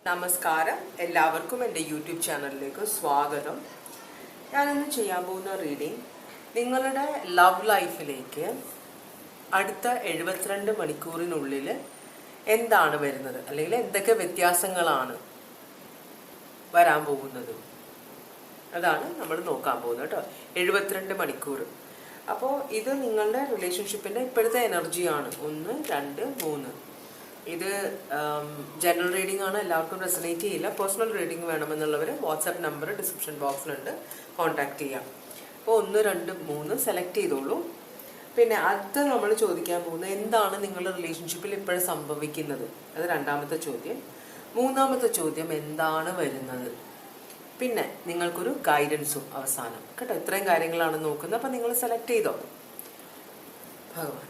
നമസ്കാരം, എല്ലാവർക്കും എൻ്റെ യൂട്യൂബ് ചാനലിലേക്ക് സ്വാഗതം. ഞാനിന്ന് ചെയ്യാൻ പോകുന്ന റീഡിങ് നിങ്ങളുടെ ലവ് ലൈഫിലേക്ക് അടുത്ത 72 മണിക്കൂറിനുള്ളിൽ എന്താണ് വരുന്നത്, അല്ലെങ്കിൽ എന്തൊക്കെ വ്യത്യാസങ്ങളാണ് വരാൻ പോകുന്നത്, അതാണ് നമ്മൾ നോക്കാൻ പോകുന്നത് കേട്ടോ. 72 മണിക്കൂർ. അപ്പോൾ ഇത് നിങ്ങളുടെ റിലേഷൻഷിപ്പിൻ്റെ ഇപ്പോഴത്തെ എനർജിയാണ്. 1, 2, 3. ഇത് ജനറൽ റീഡിംഗ് ആണ്, എല്ലാവർക്കും റെസനേറ്റ് ചെയ്യില്ല. പേഴ്സണൽ റീഡിംഗ് വേണമെന്നുള്ളവർ വാട്സാപ്പ് നമ്പർ ഡിസ്ക്രിപ്ഷൻ ബോക്സിലുണ്ട്, കോൺടാക്ട് ചെയ്യാം. അപ്പോൾ 1, 2, 3 സെലക്ട് ചെയ്തോളൂ. പിന്നെ അടുത്ത നമ്മൾ ചോദിക്കാൻ പോകുന്നത് എന്താണ് നിങ്ങളുടെ റിലേഷൻഷിപ്പിൽ ഇപ്പോഴും സംഭവിക്കുന്നത്, അത് രണ്ടാമത്തെ ചോദ്യം. മൂന്നാമത്തെ ചോദ്യം എന്താണ് വരുന്നത്, പിന്നെ നിങ്ങൾക്കൊരു ഗൈഡൻസും അവസാനം കേട്ടോ. ഇത്രയും കാര്യങ്ങളാണ് നോക്കുന്നത്. അപ്പം നിങ്ങൾ സെലക്ട് ചെയ്തോ. ഭഗവാനെ,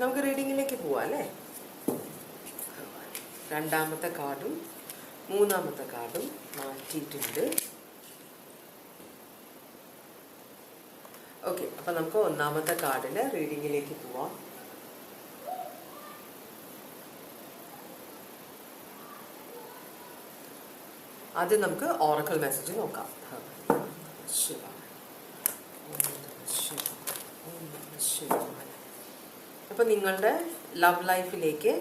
നമുക്ക് റീഡിങ്ങിലേക്ക് പോവാം അല്ലേ. രണ്ടാമത്തെ കാർഡും മൂന്നാമത്തെ കാർഡും മാറ്റിയിട്ടുണ്ട്. ഓക്കെ, അപ്പം നമുക്ക് ഒന്നാമത്തെ കാർഡിൻ്റെ റീഡിങ്ങിലേക്ക് പോവാം. ആദ്യം നമുക്ക് ഓറക്കൽ മെസ്സേജ് നോക്കാം. ശിവ ശിവ ശിവ. അപ്പം നിങ്ങളുടെ ലവ് ലൈഫിലേക്ക്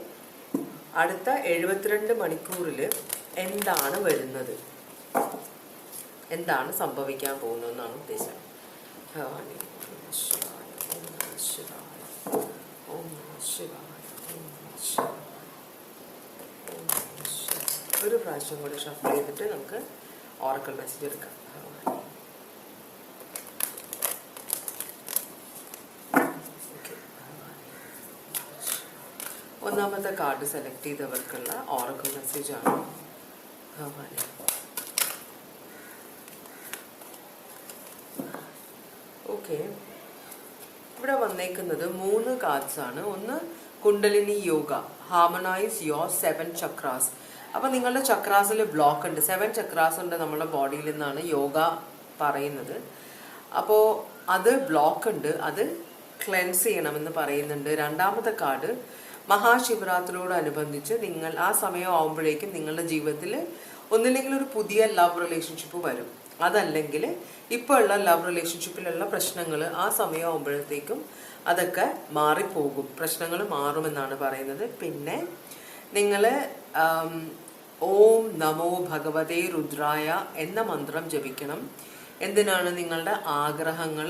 അടുത്ത 72 മണിക്കൂറിൽ എന്താണ് വരുന്നത്, എന്താണ് സംഭവിക്കാൻ പോകുന്നതെന്നാണ് ഉദ്ദേശം. ഭഗവാനെ, ശിവായ ഓം ശിവായ ഓം ശിവായ ഓം ശിവായ. ഒരു പ്രാവശ്യം കൂടി ഷഫിൾ ചെയ്തിട്ട് നമുക്ക് ഓറക്കൽ മെസ്സേജ് എടുക്കാം. ഒന്നാമത്തെ കാർഡ് സെലക്ട് ചെയ്തവർക്കുള്ള ഓറക്കൽ മെസ്സേജ് ആണ്. ഭഗവാനെ, ഓക്കെ, ഇവിടെ വന്നേക്കുന്നത് 3 കാർഡ്സ് ആണ്. ഒന്ന് kundalini yoga, harmonise your 7 chakras. അപ്പം നിങ്ങളുടെ ചക്രാസിൽ ബ്ലോക്ക് ഉണ്ട്, 7 ചക്രാസ് ഉണ്ട് നമ്മുടെ ബോഡിയിൽ നിന്നാണ് യോഗ പറയുന്നത്. അപ്പോൾ അത് ബ്ലോക്ക് ഉണ്ട്, അത് ക്ലെൻസ് ചെയ്യണമെന്ന് പറയുന്നുണ്ട്. രണ്ടാമത്തെ കാർഡ് മഹാശിവരാത്രിയോടനുബന്ധിച്ച് നിങ്ങൾ ആ സമയം ആകുമ്പോഴേക്കും നിങ്ങളുടെ ജീവിതത്തിൽ ഒന്നില്ലെങ്കിൽ ഒരു പുതിയ ലവ് റിലേഷൻഷിപ്പ് വരും, അതല്ലെങ്കിൽ ഇപ്പോൾ ഉള്ള ലവ് റിലേഷൻഷിപ്പിലുള്ള പ്രശ്നങ്ങൾ ആ സമയം ആകുമ്പോഴത്തേക്കും അതൊക്കെ മാറിപ്പോകും, പ്രശ്നങ്ങൾ മാറുമെന്നാണ് പറയുന്നത്. പിന്നെ നിങ്ങൾ ഓം നമോ ഭഗവതേ രുദ്രായ എന്ന മന്ത്രം ജപിക്കണം. എന്തിനാണ്? നിങ്ങളുടെ ആഗ്രഹങ്ങൾ